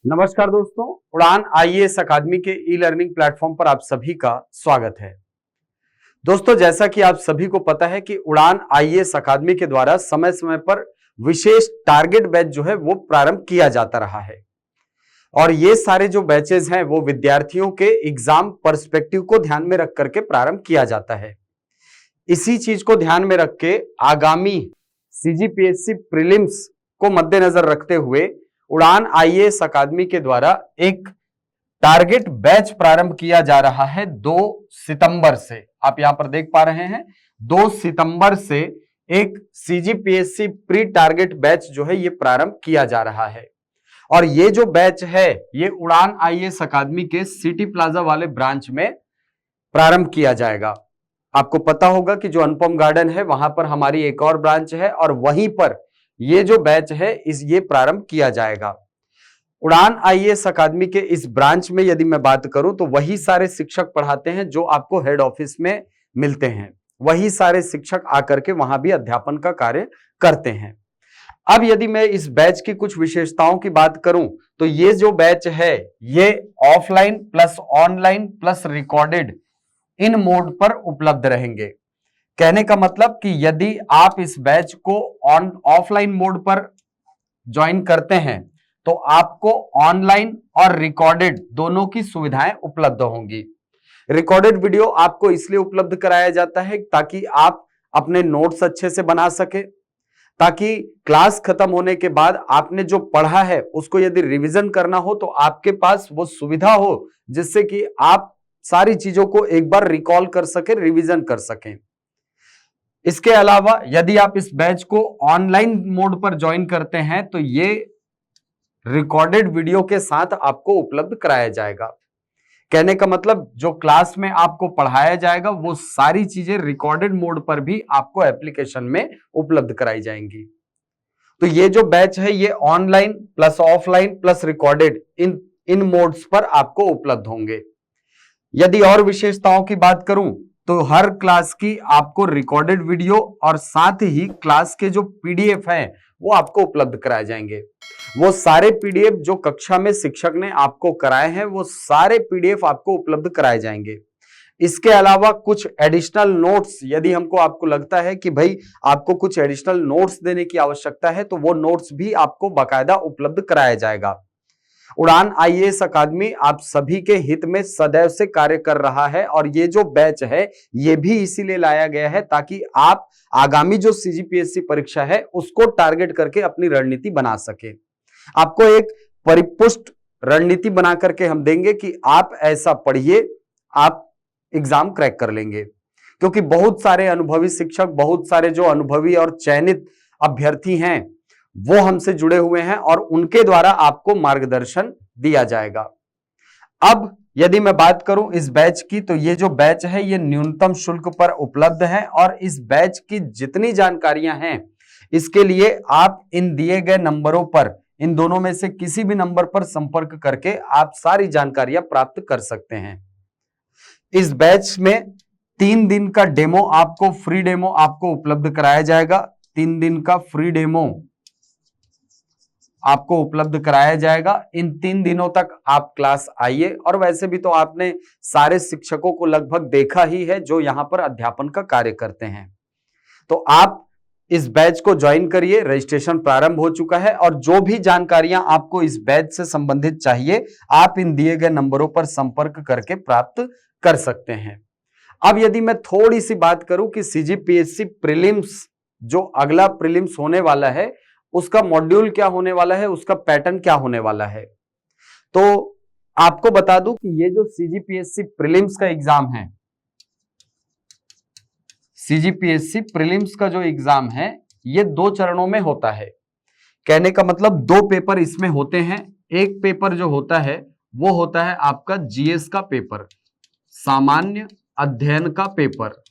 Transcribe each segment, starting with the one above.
नमस्कार दोस्तों, उड़ान आईएएस अकादमी के ई लर्निंग प्लेटफॉर्म पर आप सभी का स्वागत है। दोस्तों, जैसा कि आप सभी को पता है कि उड़ान आईएएस अकादमी के द्वारा समय समय पर विशेष टारगेट बैच जो है वो प्रारंभ किया जाता रहा है और ये सारे जो बैचेस हैं वो विद्यार्थियों के एग्जाम पर्सपेक्टिव को ध्यान में रख करके प्रारंभ किया जाता है। इसी चीज को ध्यान में रख के आगामी सीजीपीएससी प्रीलिम्स को मद्देनजर रखते हुए उड़ान आईएएस अकादमी के द्वारा एक टारगेट बैच प्रारंभ किया जा रहा है 2 सितंबर से। आप यहां पर देख पा रहे हैं 2 सितंबर से एक सीजीपीएससी प्री टारगेट बैच जो है ये प्रारंभ किया जा रहा है और ये जो बैच है ये उड़ान आईएएस अकादमी के सिटी प्लाजा वाले ब्रांच में प्रारंभ किया जाएगा। आपको पता होगा कि जो अनुपम गार्डन है वहां पर हमारी एक और ब्रांच है और वहीं पर ये जो बैच है ये प्रारंभ किया जाएगा। उड़ान आईएएस अकादमी के इस ब्रांच में यदि मैं बात करूं तो वही सारे शिक्षक पढ़ाते हैं जो आपको हेड ऑफिस में मिलते हैं, वही सारे शिक्षक आकर के वहां भी अध्यापन का कार्य करते हैं। अब यदि मैं इस बैच की कुछ विशेषताओं की बात करूं तो ये जो बैच है ये offline plus online plus recorded in mode पर उपलब्ध रहेंगे। कहने का मतलब कि यदि आप इस बैच को ऑफलाइन मोड पर ज्वाइन करते हैं तो आपको ऑनलाइन और रिकॉर्डेड दोनों की सुविधाएं उपलब्ध होंगी। रिकॉर्डेड वीडियो आपको इसलिए उपलब्ध कराया जाता है ताकि आप अपने नोट्स अच्छे से बना सके, ताकि क्लास खत्म होने के बाद आपने जो पढ़ा है उसको यदि रिवीजन करना हो तो आपके पास वो सुविधा हो जिससे कि आप सारी चीजों को एक बार रिकॉल कर सके, रिवीजन कर सकें। इसके अलावा यदि आप इस बैच को ऑनलाइन मोड पर ज्वाइन करते हैं तो ये रिकॉर्डेड वीडियो के साथ आपको उपलब्ध कराया जाएगा। कहने का मतलब जो क्लास में आपको पढ़ाया जाएगा वो सारी चीजें रिकॉर्डेड मोड पर भी आपको एप्लीकेशन में उपलब्ध कराई जाएंगी। तो ये जो बैच है ये online plus offline plus recorded in modes पर आपको उपलब्ध होंगे। यदि और विशेषताओं की बात करूं तो हर क्लास की आपको रिकॉर्डेड वीडियो और साथ ही क्लास के जो पीडीएफ हैं वो आपको उपलब्ध कराए जाएंगे। वो सारे पीडीएफ जो कक्षा में शिक्षक ने आपको कराए हैं वो सारे पीडीएफ आपको उपलब्ध कराए जाएंगे। इसके अलावा कुछ एडिशनल नोट्स यदि आपको लगता है कि भाई आपको कुछ एडिशनल नोट्स देने की आवश्यकता है तो वो नोट्स भी आपको बाकायदा उपलब्ध कराया जाएगा। उड़ान आईएएस अकादमी आप सभी के हित में सदैव से कार्य कर रहा है और ये जो बैच है ये भी इसीलिए लाया गया है ताकि आप आगामी जो सीजीपीएससी परीक्षा है उसको टारगेट करके अपनी रणनीति बना सके। आपको एक परिपुष्ट रणनीति बना करके हम देंगे कि आप ऐसा पढ़िए, आप एग्जाम क्रैक कर लेंगे। क्योंकि बहुत सारे अनुभवी शिक्षक, बहुत सारे जो अनुभवी और चयनित अभ्यर्थी हैं वो हमसे जुड़े हुए हैं और उनके द्वारा आपको मार्गदर्शन दिया जाएगा। अब यदि मैं बात करूं इस बैच की तो ये जो बैच है ये न्यूनतम शुल्क पर उपलब्ध है और इस बैच की जितनी जानकारियां हैं इसके लिए आप इन दिए गए नंबरों पर, इन दोनों में से किसी भी नंबर पर संपर्क करके आप सारी जानकारियां प्राप्त कर सकते हैं। इस बैच में 3 दिन का डेमो आपको, फ्री डेमो आपको उपलब्ध कराया जाएगा। 3 दिन का फ्री डेमो आपको उपलब्ध कराया जाएगा। इन 3 दिनों तक आप क्लास आइए और वैसे भी तो आपने सारे शिक्षकों को लगभग देखा ही है जो यहां पर अध्यापन का कार्य करते हैं। तो आप इस बैच को ज्वाइन करिए। रजिस्ट्रेशन प्रारंभ हो चुका है और जो भी जानकारियां आपको इस बैच से संबंधित चाहिए आप इन दिए गए नंबरों पर संपर्क करके प्राप्त कर सकते हैं। अब यदि मैं थोड़ी सी बात करूं कि सीजीपीएससी प्रीलिम्स जो अगला प्रीलिम्स होने वाला है उसका मॉड्यूल क्या होने वाला है, उसका पैटर्न क्या होने वाला है, तो आपको बता दूं कि ये जो सीजीपीएससी प्रीलिम्स का एग्जाम है, सीजीपीएससी प्रीलिम्स का जो एग्जाम है ये 2 चरणों में होता है। कहने का मतलब 2 पेपर इसमें होते हैं। एक पेपर जो होता है वो होता है आपका जीएस का पेपर, सामान्य अध्ययन का पेपर,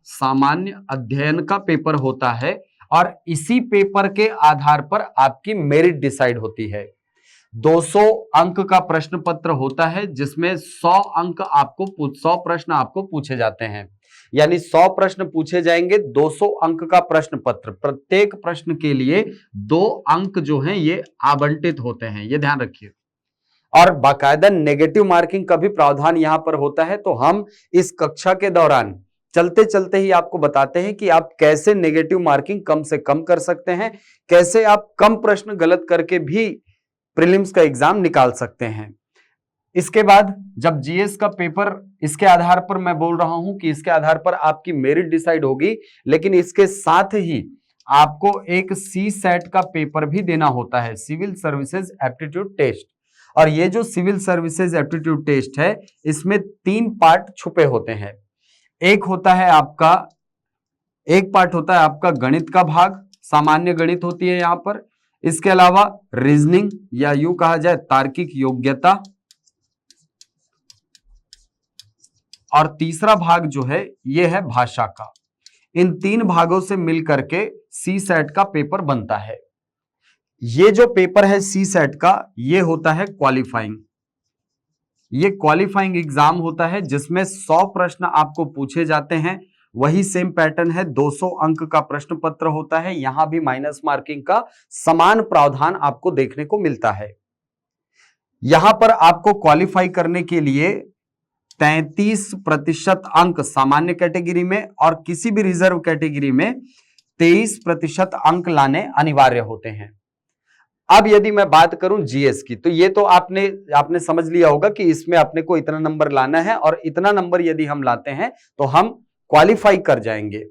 सामान्य अध्ययन का पेपर होता है और इसी पेपर के आधार पर आपकी मेरिट डिसाइड होती है। 200 अंक का प्रश्न पत्र होता है जिसमें 100 प्रश्न आपको पूछे जाते हैं। यानी 100 प्रश्न पूछे जाएंगे, 200 अंक का प्रश्न पत्र। प्रत्येक प्रश्न के लिए 2 अंक जो हैं ये आवंटित होते हैं, ये ध्यान रखिए। और बाकायदा नेगेटिव मार्किंग का भी प्रावधान यहां पर होता है। तो हम इस कक्षा के दौरान चलते चलते ही आपको बताते हैं कि आप कैसे नेगेटिव मार्किंग कम से कम कर सकते हैं, कैसे आप कम प्रश्न गलत करके भी प्रीलिम्स का एग्जाम निकाल सकते हैं। इसके बाद जब जीएस का पेपर, इसके आधार पर मैं बोल रहा हूं कि इसके आधार पर आपकी मेरिट डिसाइड होगी, लेकिन इसके साथ ही आपको एक सी सेट का पेपर भी देना होता है, सिविल सर्विसेज एप्टीट्यूड टेस्ट। और ये जो सिविल सर्विसेज एप्टीट्यूड टेस्ट है, इसमें 3 पार्ट छुपे होते हैं। एक पार्ट होता है आपका गणित का भाग, सामान्य गणित होती है यहां पर। इसके अलावा रीजनिंग या यूं कहा जाए तार्किक योग्यता, और तीसरा भाग जो है ये है भाषा का। इन 3 भागों से मिलकर के सी सेट का पेपर बनता है। ये जो पेपर है सी सेट का, ये होता है क्वालिफाइंग। ये क्वालिफाइंग एग्जाम होता है जिसमें 100 प्रश्न आपको पूछे जाते हैं। वही सेम पैटर्न है, 200 अंक का प्रश्न पत्र होता है। यहां भी माइनस मार्किंग का समान प्रावधान आपको देखने को मिलता है। यहां पर आपको क्वालिफाई करने के लिए 33% अंक सामान्य कैटेगरी में और किसी भी रिजर्व कैटेगरी में 23% अंक लाने अनिवार्य होते हैं। अब यदि मैं बात करूं जीएस की, तो ये तो आपने समझ लिया होगा कि इसमें अपने को इतना नंबर लाना है, और इतना नंबर यदि हम लाते हैं तो हम क्वालिफाई कर जाएंगे।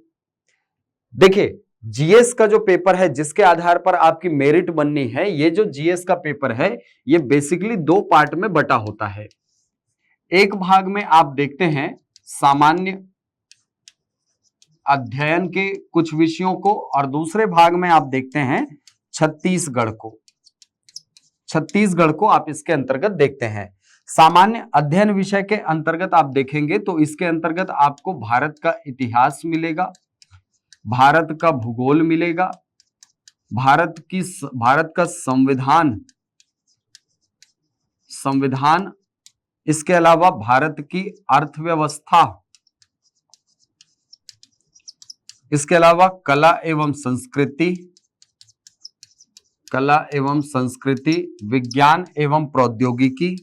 देखिए, जीएस का जो पेपर है जिसके आधार पर आपकी मेरिट बननी है, ये जो जीएस का पेपर है ये बेसिकली 2 पार्ट में बटा होता है। एक भाग में आप देखते हैं सामान्य अध्ययन के कुछ विषयों को, और दूसरे भाग में आप देखते हैं छत्तीसगढ़ को। छत्तीसगढ़ को आप इसके अंतर्गत देखते हैं। सामान्य अध्ययन विषय के अंतर्गत आप देखेंगे तो इसके अंतर्गत आपको भारत का इतिहास मिलेगा, भारत का भूगोल मिलेगा, भारत का संविधान, इसके अलावा भारत की अर्थव्यवस्था, इसके अलावा कला एवं संस्कृति, विज्ञान एवं प्रौद्योगिकी,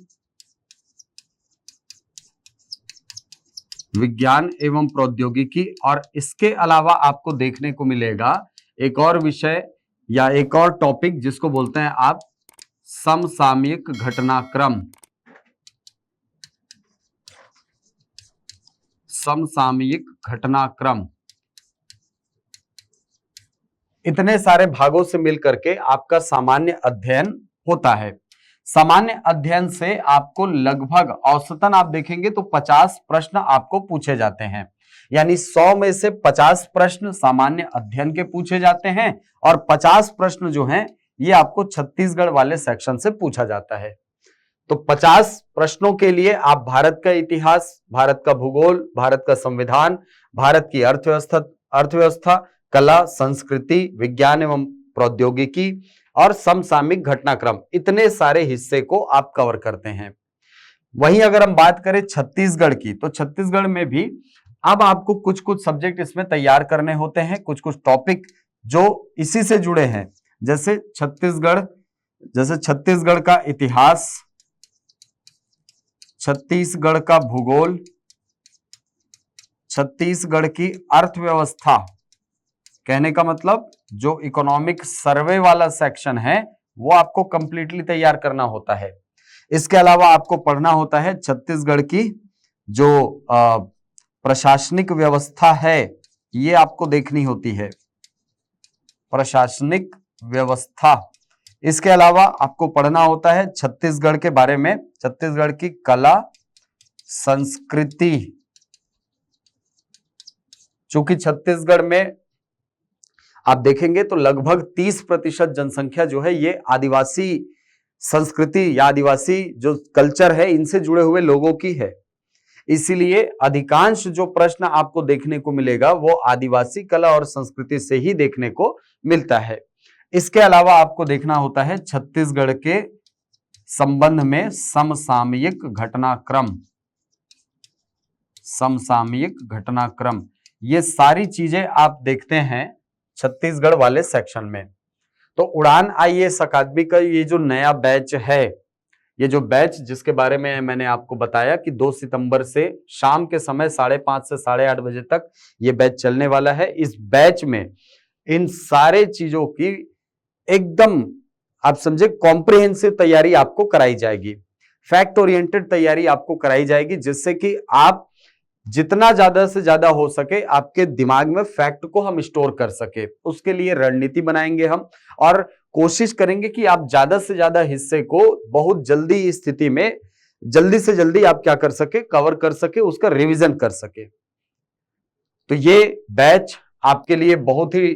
और इसके अलावा आपको देखने को मिलेगा एक और विषय या एक और टॉपिक जिसको बोलते हैं आप समसामयिक घटनाक्रम। समसामयिक घटनाक्रम। इतने सारे भागों से मिलकर के आपका सामान्य अध्ययन होता है। सामान्य अध्ययन से आपको लगभग औसतन आप देखेंगे तो 50 प्रश्न आपको पूछे जाते हैं। यानी 100 में से 50 प्रश्न सामान्य अध्ययन के पूछे जाते हैं, और 50 प्रश्न जो हैं ये आपको छत्तीसगढ़ वाले सेक्शन से पूछा जाता है। तो 50 प्रश्नों के लिए आप भारत का इतिहास, भारत का भूगोल, भारत का संविधान, भारत की अर्थव्यवस्था, कला, संस्कृति, विज्ञान एवं प्रौद्योगिकी और समसामयिक घटनाक्रम, इतने सारे हिस्से को आप कवर करते हैं। वहीं अगर हम बात करें छत्तीसगढ़ की, तो छत्तीसगढ़ में भी अब आपको कुछ कुछ सब्जेक्ट इसमें तैयार करने होते हैं, कुछ कुछ टॉपिक जो इसी से जुड़े हैं। जैसे छत्तीसगढ़ का इतिहास, छत्तीसगढ़ का भूगोल, छत्तीसगढ़ की अर्थव्यवस्था, कहने का मतलब जो इकोनॉमिक सर्वे वाला सेक्शन है वो आपको कंप्लीटली तैयार करना होता है। इसके अलावा आपको पढ़ना होता है छत्तीसगढ़ की जो प्रशासनिक व्यवस्था है, ये आपको देखनी होती है, प्रशासनिक व्यवस्था। इसके अलावा आपको पढ़ना होता है छत्तीसगढ़ के बारे में, छत्तीसगढ़ की कला, संस्कृति। चूंकि छत्तीसगढ़ में आप देखेंगे तो लगभग 30% जनसंख्या जो है ये आदिवासी संस्कृति या आदिवासी जो कल्चर है इनसे जुड़े हुए लोगों की है। इसीलिए अधिकांश जो प्रश्न आपको देखने को मिलेगा वो आदिवासी कला और संस्कृति से ही देखने को मिलता है। इसके अलावा आपको देखना होता है छत्तीसगढ़ के संबंध में समसामयिक घटनाक्रम, समसामयिक घटनाक्रम, ये सारी चीजें आप देखते हैं छत्तीसगढ़ वाले सेक्शन में। तो उड़ान आईएएस अकादमी का ये जो नया बैच है, ये जो बैच जिसके बारे में मैंने आपको बताया कि 2 सितंबर से शाम के समय 5:30 से 8:30 बजे तक ये बैच चलने वाला है। इस बैच में इन सारे चीजों की एकदम आप समझे कॉम्प्रिहेंसिव तैयारी आपको कराई जाएगी, फैक्ट ओरिएंटेड तैयारी आपको कराई जाएगी, जिससे कि आप जितना ज्यादा से ज्यादा हो सके आपके दिमाग में फैक्ट को हम स्टोर कर सके। उसके लिए रणनीति बनाएंगे हम और कोशिश करेंगे कि आप ज्यादा से ज्यादा हिस्से को बहुत जल्दी स्थिति में जल्दी से जल्दी आप क्या कर सके, कवर कर सके, उसका रिवीजन कर सके। तो ये बैच आपके लिए बहुत ही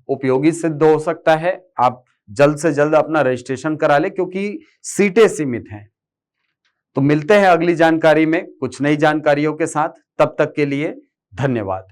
उपयोगी सिद्ध हो सकता है। आप जल्द से जल्द अपना रजिस्ट्रेशन करा ले, क्योंकि सीटें सीमित हैं। तो मिलते हैं अगली जानकारी में कुछ नई जानकारियों के साथ। तब तक के लिए धन्यवाद।